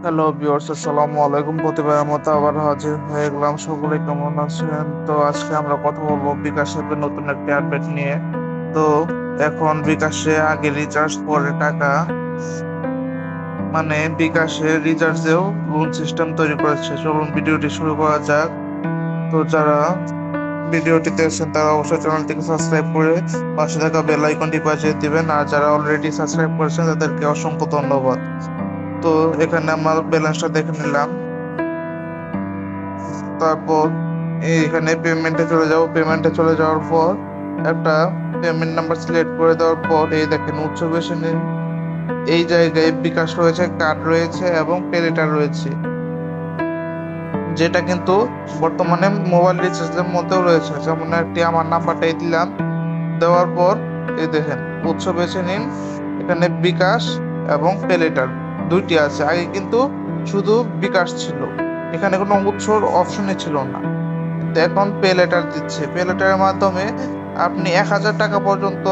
Hello viewers, আসসালামু আলাইকুম। প্রতিবারের মতো আবার হাজির হয়ে গেলাম। সকলে কেমন আছেন? তো আজকে আমরা কথা বলবো বিকাশ অ্যাপের নতুন একটি আপডেট নিয়ে। তো এখন বিকাশে আগে রিচার্জ পরে টাকা, মানে বিকাশে রিচার্জেও লোন সিস্টেম তৈরি করেছে। চলুন ভিডিওটি শুরু করা যাক। তো যারা ভিডিওটিতে আছেন তারা অবশ্যই চ্যানেলটিকে সাবস্ক্রাইব করে পাশে থাকা বেল আইকনটি বাজিয়ে দিবেন, আর যারা অলরেডি সাবস্ক্রাইব করেছেন তাদেরকে অসংখ্য ধন্যবাদ। তো এখানে আমার ব্যালেন্সটা দেখে নিলাম। তারপর এখানে পেমেন্টে চলে যাব। পেমেন্টে চলে যাওয়ার পর একটা পেমেন্ট নাম্বার সিলেক্ট করে দেওয়ার পর এই দেখেন উৎস বেছে নিন। এই জায়গায় বিকাশ রয়েছে, কার্ড রয়েছে এবং পে লেটার রয়েছে, যেটা কিন্তু বর্তমানে মোবাইল রিচার্জের মধ্যেও রয়েছে। যেমন একটি আমার নাম্বারটাই দিলাম, দেওয়ার পর এই দেখেন উৎস বেছে নিন। এখানে বিকাশ এবং পে লেটার দুইটি আছে। আগে কিন্তু শুধু বিকাশ ছিল, এখানে কোনো উৎসর অপশনই ছিল না। এখন পে লেটার দিচ্ছে। পে লেটারের মাধ্যমে আপনি 1,000 টাকা পর্যন্ত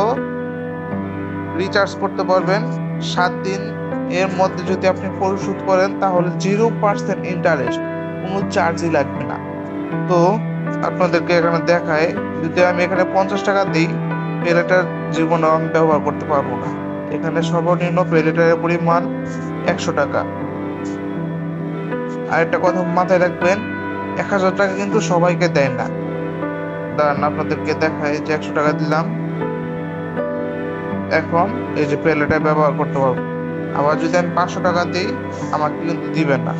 রিচার্জ করতে পারবেন 7 দিন। এর মধ্যে যদি আপনি পরিশোধ করেন তাহলে 0% ইন্টারেস্ট, কোনো চার্জই লাগবে না। তো আপনাদেরকে এখানে দেখায়, যদি আমি এখানে 50 টাকা দিই, পে লেটার জীবনে আমি ব্যবহার করতে পারবো না। এখানে সর্বনিম্ন পে লেটারের পরিমাণ 100 টাকা। আরেকটা কথা মাথায় রাখবেন, 1,000 টাকা কিন্তু সবাইকে দেয় না। দাঁড়ান আপনাদেরকে দেখায় যে 100 টাকা দিলাম, এখন এই যে পে লেটার ব্যবহার করতে পারবো। আবার যদি আমি 500 টাকা দিই, আমাকে কিন্তু দিবেন না।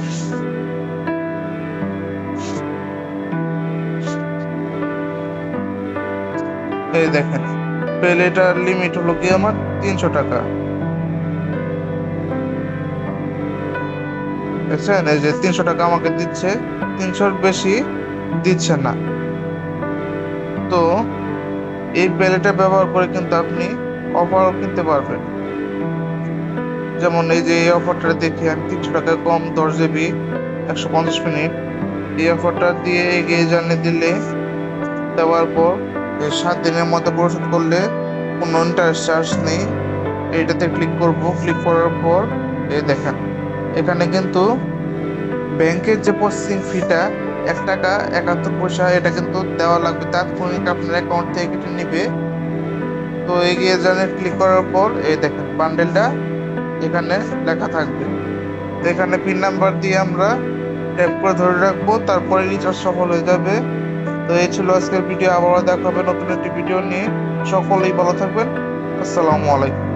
এই দেখেন পে লেটার লিমিট হলো কি আমার 300 টাকা। দেখছেন, এই যে 300 টাকা আমাকে দিচ্ছে, 300-র বেশি দিচ্ছে না। তো এই পে লেটার ব্যবহার করে কিন্তু আপনি অফারও কিনতে পারবেন। যেমন এই যে এই অফারটা দেখে আমি 300 টাকা কম 10 জিবি 150 মিনিট, এই অফারটা দিয়ে এগিয়ে জানিয়ে দিলে, দেওয়ার পর 7 দিনের মধ্যে পরিশোধ করলে কোনো ইন্টারেস্ট চার্জ নেই। এইটাতে ক্লিক করব। ক্লিক করার পর এই দেখেন এখানে কিন্তু ব্যাংকের যে প্রসেসিং ফিটা 1 টাকা 71 পয়সা, এটা কিন্তু দেওয়া লাগবে, তাৎক্ষণিক আপনার অ্যাকাউন্ট থেকে কেটে নিবে। তো এগিয়ে জানিয়ে ক্লিক করার পর এই দেখেন বান্ডেলটা এখানে লেখা থাকবে। তো এখানে পিন নাম্বার দিয়ে আমরা ট্যাপ করে ধরে রাখবো, তারপরে রিচার্জ সফল হয়ে যাবে। তো এই ছিল আজকের ভিডিও। আবারও দেখা হবে নতুন একটি ভিডিও নিয়ে। সকলেই ভালো থাকবেন। আসসালামু আলাইকুম।